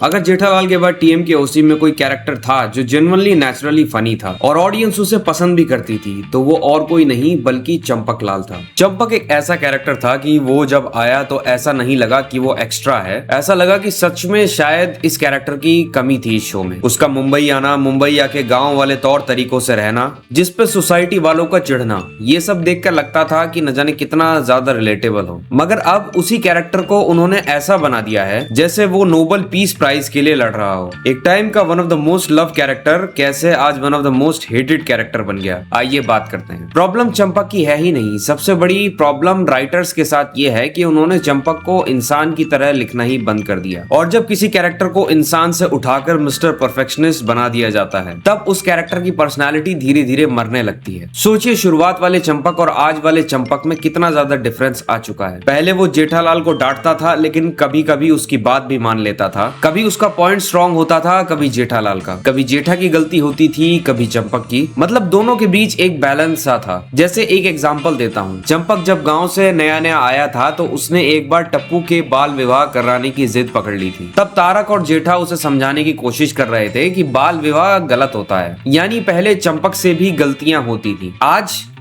अगर जेठालाल के बाद टीएम के ओसी में कोई कैरेक्टर था जो जेन्युइनली नेचुरली फनी था और ऑडियंस उसे पसंद भी करती थी तो वो और कोई नहीं बल्कि चंपक लाल था। चंपक एक ऐसा कैरेक्टर था कि वो जब आया तो ऐसा नहीं लगा कि वो एक्स्ट्रा है, ऐसा लगा कि सच में शायद इस कैरेक्टर की कमी थी इस शो में। उसका मुंबई आना, मुंबई आके गाँव वाले तौर तरीकों से रहना, जिसपे सोसाइटी वालों का चिढ़ना, ये सब देख कर लगता था कि न जाने कितना ज्यादा रिलेटेबल हो। मगर अब उसी कैरेक्टर को उन्होंने ऐसा बना दिया है जैसे वो नोबेल पीस प्राइज के लिए लड़ रहा हो। एक टाइम का one of the most love character कैसे आज one of the most hated character बन गया, आइए बात करते हैं। प्रॉब्लम चंपक की है ही नहीं, सबसे बड़ी प्रॉब्लम राइटर्स के साथ ये है कि उन्होंने चंपक को इंसान की तरह लिखना ही बंद कर दिया। और जब किसी कैरेक्टर को इंसान से उठाकर मिस्टर परफेक्शनिस्ट बना दिया जाता है तब उस कैरेक्टर की पर्सनैलिटी धीरे धीरे मरने लगती है। सोचिए शुरुआत वाले चंपक और आज वाले चंपक में कितना ज्यादा डिफरेंस आ चुका है। पहले वो जेठालाल को डांटता था लेकिन कभी कभी उसकी बात भी मान लेता था, कभी उसका पॉइंट स्ट्रॉन्ग होता था, कभी जेठालाल का, कभी जेठा की गलती होती थी, कभी चंपक की। मतलब दोनों के बीच एक बैलेंस सा था। जैसे एक एग्जांपल देता हूँ, चंपक जब गांव से नया नया आया था तो उसने एक बार टप्पू के बाल विवाह कराने की जिद पकड़ ली थी। तब तारक और जेठा उसे समझाने की कोशिश कर रहे थे कि बाल विवाह गलत होता है, यानी पहले चंपक से भी गलतियां होती थी।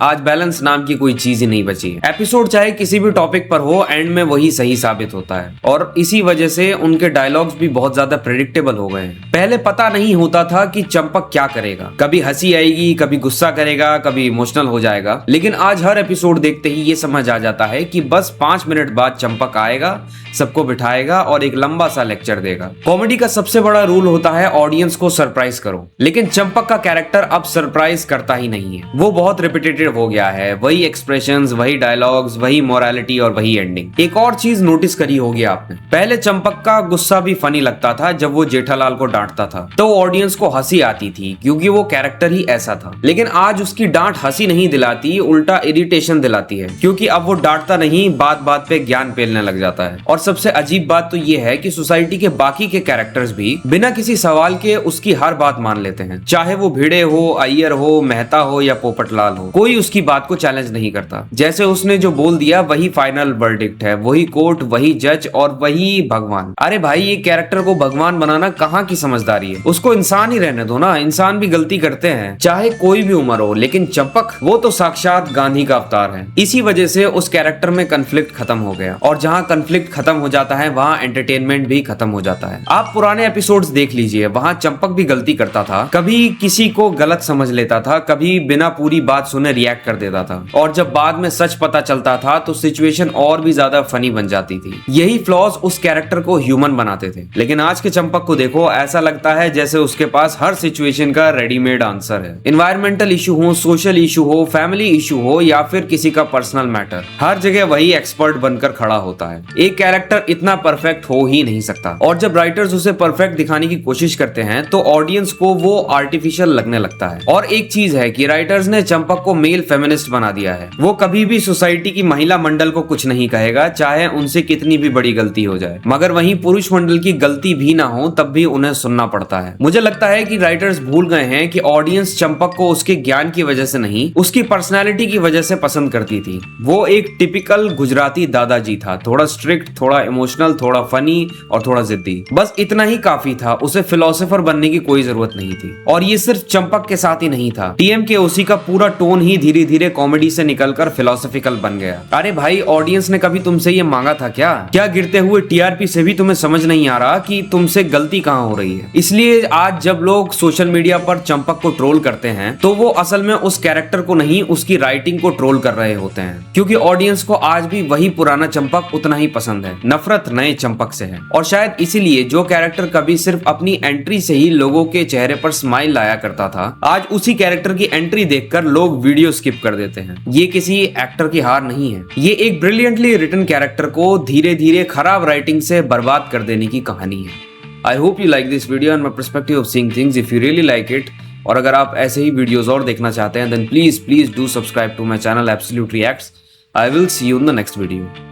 आज बैलेंस नाम की कोई चीज ही नहीं बची है। एपिसोड चाहे किसी भी टॉपिक पर हो, एंड में वही सही साबित होता है और इसी वजह से उनके डायलॉग्स भी बहुत ज्यादा प्रेडिक्टेबल हो गए हैं। पहले पता नहीं होता था कि चंपक क्या करेगा, कभी हंसी आएगी, कभी गुस्सा करेगा, कभी इमोशनल हो जाएगा, लेकिन आज हर एपिसोड देखते ही ये समझ आ जाता है कि बस 5 मिनट बाद चंपक आएगा, सबको बिठाएगा और एक लंबा सा लेक्चर देगा। कॉमेडी का सबसे बड़ा रूल होता है ऑडियंस को सरप्राइज करो, लेकिन चंपक का कैरेक्टर अब सरप्राइज करता ही नहीं है। वो बहुत रिपीटेटिव हो गया है, वही एक्सप्रेशंस, वही डायलॉग्स, वही मोरालिटी और वही एंडिंग। एक और चीज नोटिस करी होगी आपने, पहले चंपक का गुस्सा भी फनी लगता था। जब वो जेठालाल को डांटता था तो ऑडियंस को हंसी आती थी क्योंकि वो कैरेक्टर ही ऐसा था, लेकिन आज उसकी डांट हंसी नहीं दिलाती, उल्टा इरिटेशन दिलाती है क्योंकि अब वो डांटता नहीं, बात बात पे ज्ञान पेलने लग जाता है। और सबसे अजीब बात तो ये है कि सोसाइटी के बाकी के कैरेक्टर्स भी बिना किसी सवाल के उसकी हर बात मान लेते हैं, चाहे वो भिड़े हो, अय्यर हो, मेहता हो या पोपटलाल हो, कोई उसकी बात को चैलेंज नहीं करता। जैसे उसने जो बोल दिया वही फाइनल वर्डिक्ट है, वही कोर्ट, वही जज और वही भगवान। अरे भाई, ये कैरेक्टर को भगवान बनाना कहाँ की समझदारी है? उसको इंसान ही रहने दो ना, इंसान भी गलती करते हैं, चाहे कोई भी उम्र हो। लेकिन चंपक, वो तो साक्षात गांधी का अवतार है। इसी वजह से उस कैरेक्टर में कंफ्लिक्ट खत्म हो गया, और जहाँ कंफ्लिक्ट खत्म हो जाता है वहाँ एंटरटेनमेंट भी खत्म हो जाता है। आप पुराने एपिसोड्स देख लीजिए, वहाँ चंपक भी गलती करता था, कभी किसी को गलत समझ लेता था, कभी बिना पूरी बात सुने रिएक्ट कर देता था, और जब बाद में सच पता चलता था तो सिचुएशन और भी ज्यादा फनी बन जाती थी। यही फ्लॉज उस कैरेक्टर को ह्यूमन बनाते थे। लेकिन आज के चंपक को देखो, ऐसा लगता है जैसे उसके पास हर सिचुएशन का रेडीमेड आंसर है। इन्वायरमेंटल इशू हो, सोशल इशू हो, फैमिली इशू हो या फिर किसी का पर्सनल मैटर, हर जगह वही एक्सपर्ट बनकर खड़ा होता है। एक कैरेक्टर इतना परफेक्ट हो ही नहीं सकता, और जब राइटर्स उसे परफेक्ट दिखाने की कोशिश करते हैं तो ऑडियंस को वो आर्टिफिशियल लगने लगता है। और एक चीज है कि राइटर्स ने चंपक को मेल फेमिनिस्ट बना दिया है। वो कभी भी सोसाइटी की महिला मंडल को कुछ नहीं कहेगा, चाहे उनसे कितनी भी बड़ी गलती हो जाए, मगर वहीं पुरुष मंडल की गलती भी ना हो तब भी उन्हें सुनना पड़ता है। मुझे लगता है कि राइटर्स भूल गए हैं कि ऑडियंस चंपक को उसके ज्ञान की वजह से नहीं, उसकी पर्सनैलिटी की वजह से पसंद करती थी। वो एक टिपिकल गुजराती दादाजी था, थोड़ा स्ट्रिक्ट, थोड़ा इमोशनल, थोड़ा फनी और थोड़ा जिद्दी। बस इतना ही काफी था, उसे फिलोसोफर बनने की कोई जरूरत नहीं थी। और ये सिर्फ चंपक के साथ ही नहीं था, टीएम के ओसी का पूरा टोन ही धीरे धीरे कॉमेडी से निकलकर फिलोसॉफिकल बन गया। अरे भाई, ऑडियंस ने कभी तुमसे ये मांगा था क्या? गिरते हुए टीआरपी से भी तुम्हें समझ नहीं आ रहा कि तुमसे गलती कहाँ हो रही है? इसलिए आज जब लोग सोशल मीडिया पर चंपक को ट्रोल करते हैं तो वो असल में उस कैरेक्टर को नहीं, उसकी राइटिंग को ट्रोल कर रहे होते हैं, क्योंकि ऑडियंस को आज भी वही पुराना चंपक उतना ही पसंद है, नफरत नए चंपक से है। और शायद इसीलिए जो कैरेक्टर कभी सिर्फ अपनी एंट्री से ही लोगों के चेहरे पर स्माइल लाया करता था, आज उसी कैरेक्टर की एंट्री देखकर लोग वीडियो स्किप कर देते हैं। ये किसी एक्टर की हार नहीं है, ये एक ब्रिलियंटली रिटन कैरेक्टर को धीरे धीरे खराब राइटिंग से बर्बाद कर देने की कहानी है। I hope you like this video and my perspective of seeing things. If you really like it, और अगर आप ऐसे ही वीडियोस और देखना चाहते हैं, then please do subscribe to my channel Absolute Reacts. I will see you in the next video.